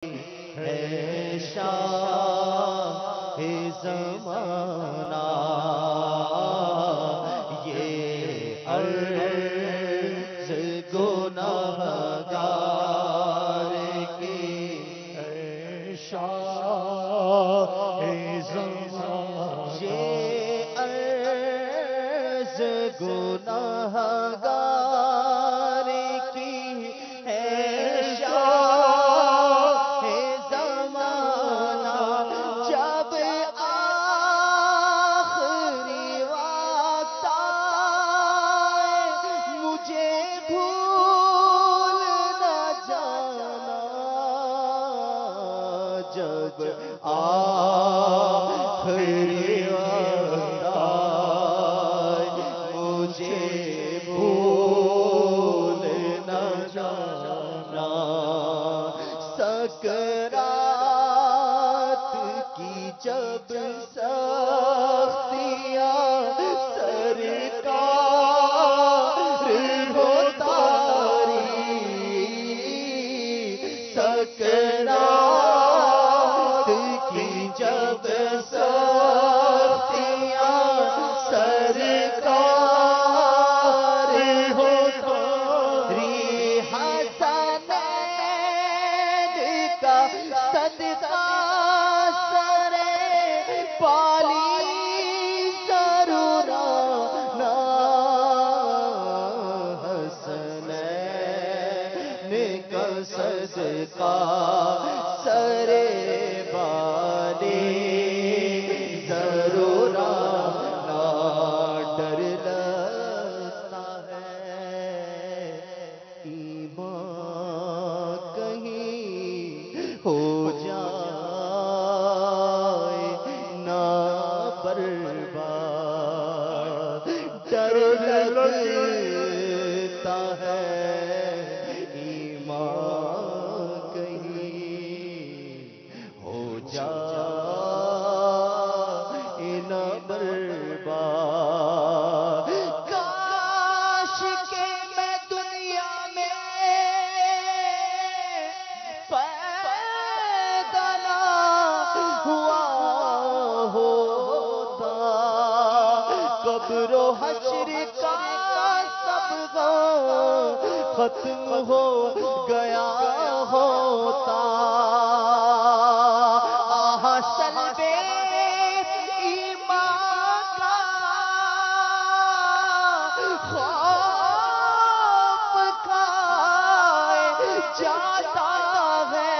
ہے شاہ زمانہ، یہ عرض گناہگار کی ہے شاہ زمانہ، یہ عرض گناہگار کی ہے شاہ زمانہ، جب آخری وقت آئے مجھے بھول نہ جانا، جب آخری وقت آئے مجھے بھول نہ جانا، سکرات کی جب سختیاں سرکار ہو تاری، سکرات کی جب سختیاں سرکار ہو تاری، حسنین کا صدقہ سرے پالی ضرور آنا، حسنین کا صدقہ سرے پالی ضرور آنا، ڈر لگتا ہے ایمان کہیں ہو جائے نہ برباد، ڈر لگتا ہے ایمان کہیں ہو جائے نہ برباد، کاش کہ میں دنیا میں پیدا نہ ہوا ہوتا، قبر و حشر کا سب غم ختم ہو گیا ہوتا، سلب ایمان کا خوف کھائے جاتا ہے،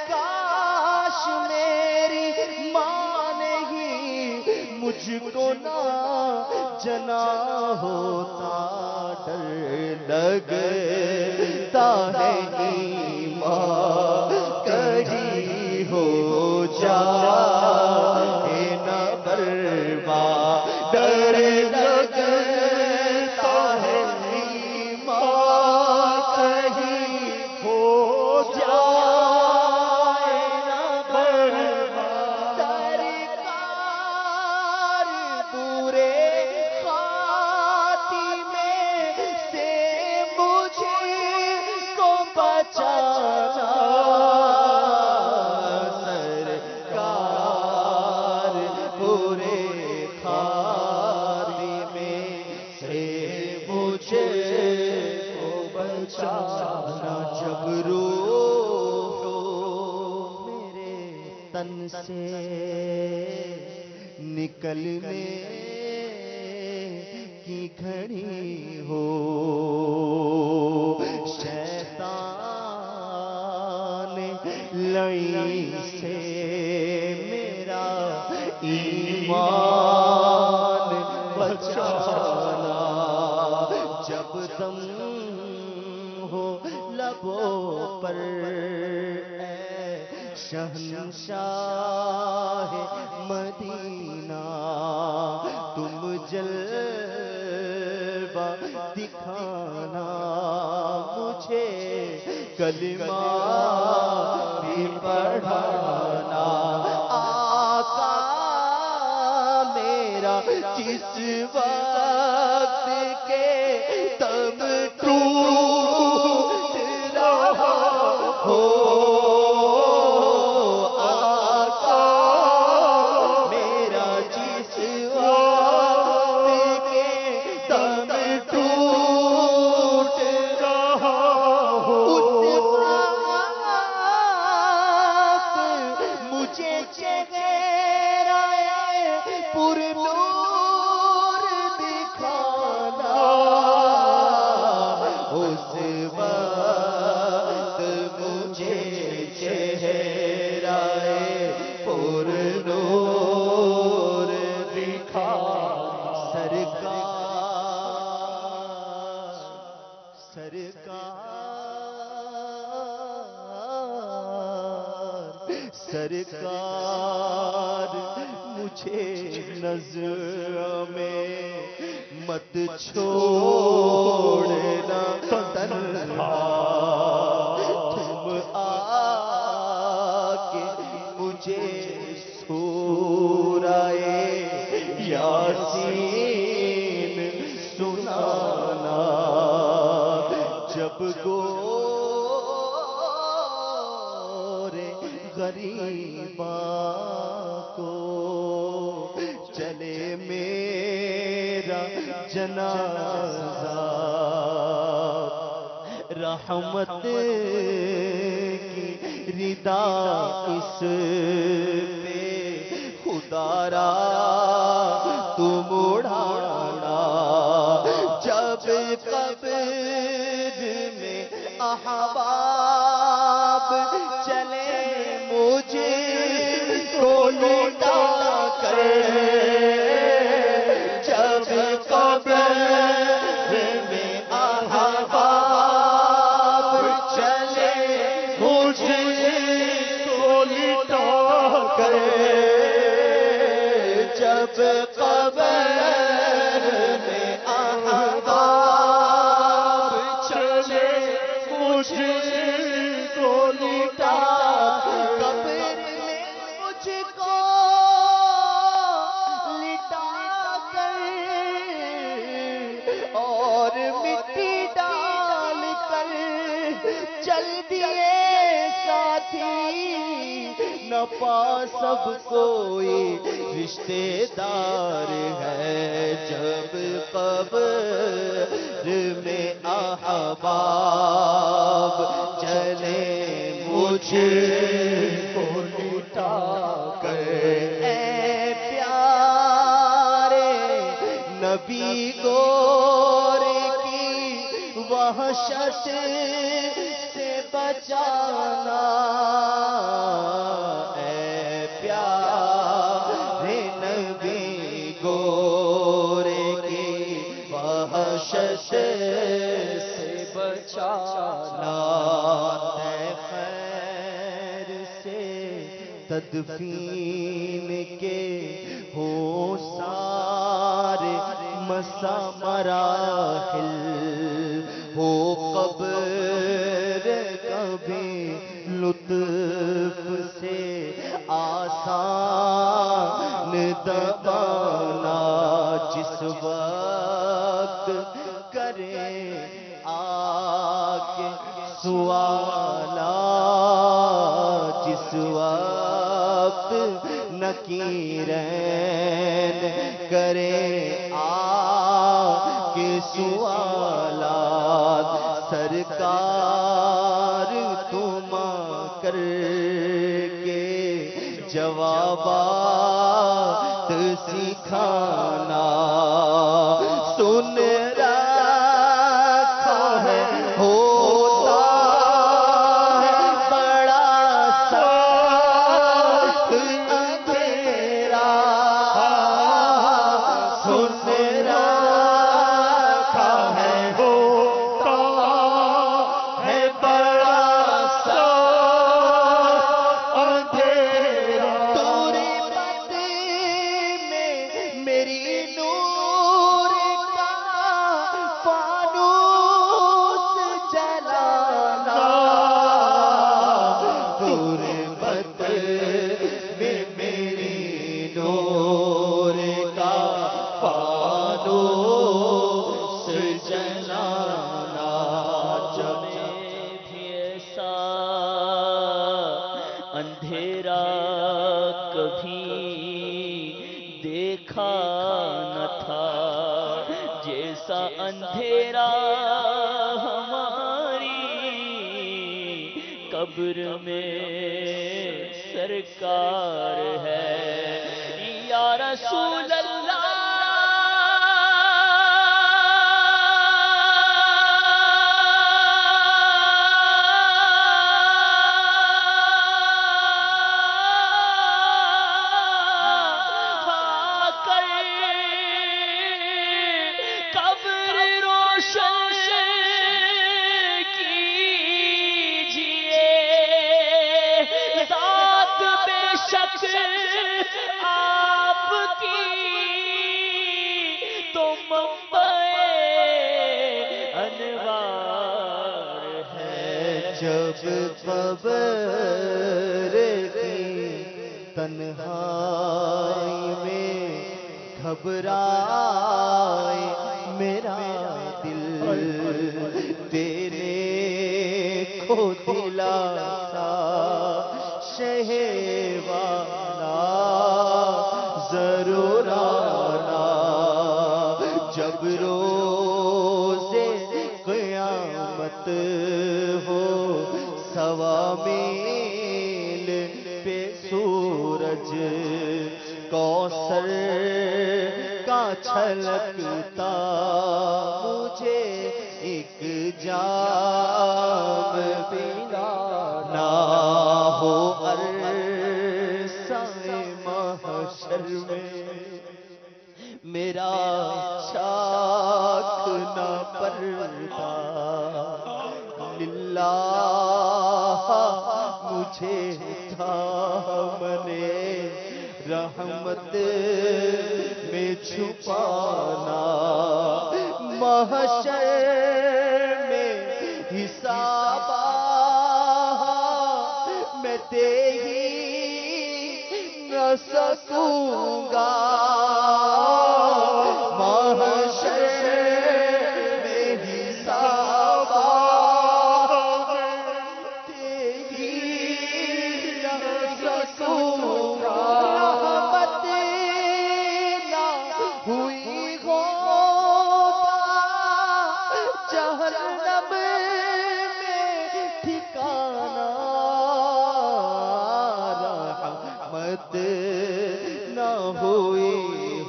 کاش میری ماں نہیں مجھ کو نہ جنا ہوتا، ڈر لگتا ہے ایمان کہیں ہو جائے نہ برباد، ڈر لگتا ہے ایمان کہیں ہو جائے نہ برباد، سرکار برے خاتمے سے مجھے کو بچانا، سرکار برے خاتمے سے مجھے کو بچانا، جب روح میرے تن سے نکلنے کی گھڑی ہو، شیطان لئی سے میرا ایمان بچانا، جب دم ہو لبوں پر اے شہنشاہ مدینہ، تم جلوہ دکھانا، مجھے کلمہ بھی پڑھانا، آقا میرا جس وقت کے تب ٹوٹ رہا ہو پر نور دکھانا اس وقت مجھے چہرہ پر نور دکھانا سرکار مجھے نظر میں مت چھوڑنا تنہا تم آ کے مجھے سورہ یاسین سنانا جب غریباں کو چلے میرا جنازہ رحمت کی ردا اس پہ خدا را تم اڑانا جب قبر میں احباب چلے مجھے کو لوٹا کر جب قبر میں احباب چلے مجھے کو لوٹا کر جب قبر میں احباب چلے مجھے کو لوٹا چل دیے ساتھی نہ پا سب کوئی رشتے دار ہے جب قبر میں احباب چلے مجھے کو لٹا کر اے پیارے نبی گورے کی وحشت سے بچانا اے پیارے نبی گورے کی وحشت سے بچانا اے خیر سے تدفین کے ہو سارے مسا مراحل ہو قبر کبھی لطف سے آسان دبانا جس وقت کرے آکے سوالات جس وقت نکیرین کرے آکے سوالات سرکار تم کر کے جوابات سکھانا سن رکھا ہے ہوتا ہے بڑا سخت اندھیرا سن رکھا ہے ہوتا ہے بڑا سخت اندھیرا تربت میں میری نور کا فانوس جلانا تربت میں میری نور کا فانوس جلانا جب بھی ایسا اندھیرا کبھی دیکھا نہ تھا جیسا اندھیرا ہماری قبر میں سرکار ہے یا رسول اللہ جب قبر کی تنہائی میں گھبرائے میرا دل تیرے کو دلاسا شہوانا ضرور آنا جب روز قیامت ہو سوا میل پہ سورج کوثر کا چھلکتا مجھے ایک جام پلانا ہو عرصہ محشر میں میرا شاخ نہ پرتا للہ مجھے دامنے رحمت میں چھپانا محشر میں حساب میں دے ہی نہ سکوں گا محشر میں حساب دے ہی نہ سکوں گا رحمت نہ ہوئی ہوگا جہنم میں ٹھکانا رحمت نہ ہوئی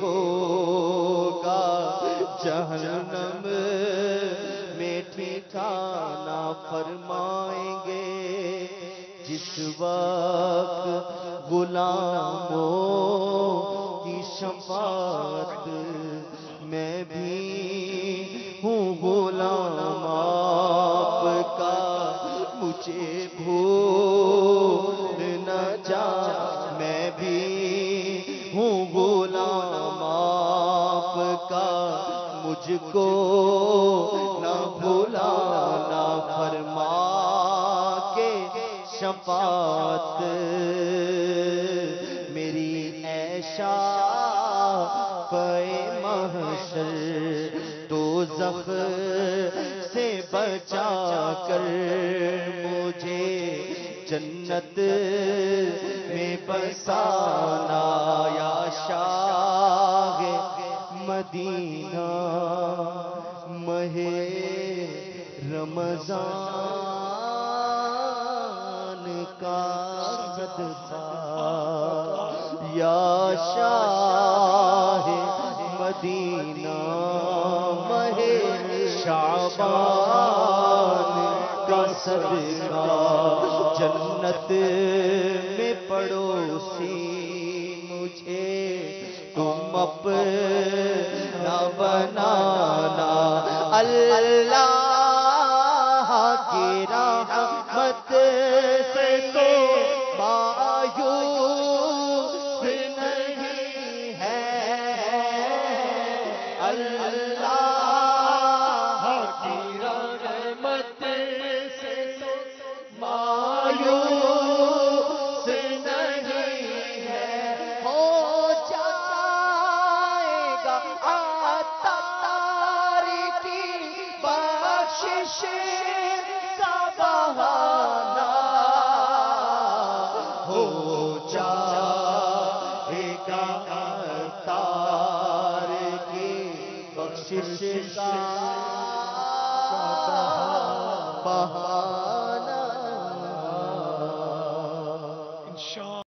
ہوگا جہنم میں ٹھکانا فرمائیں گے جس وقت غلاموں کی شفاعت میں بھی ہوں غلام آپ کا مجھے بھول نہ جا میں بھی ہوں غلام آپ کا مجھ کو نہ بھولانا فرما کے شفاعت میری ایشا محشر دوزخ سے بچا کر مجھے جنت میں بسانا یا شاہ مدینہ ماہ رمضان کا صدقہ یا شاہ مدینہ ماہ شعبان کا صدقہ جنت میں پڑوسی مجھے تم اپنا بنانا اللہ کی رحمت سے تو مایوس نہیں ہے اللہ کی رحمت سے تو مایوس نہیں ہے ہو جائے گا عطار کی بخشش کا بہانہ ہو جائے گا عطار کی بخشش کا بہانہ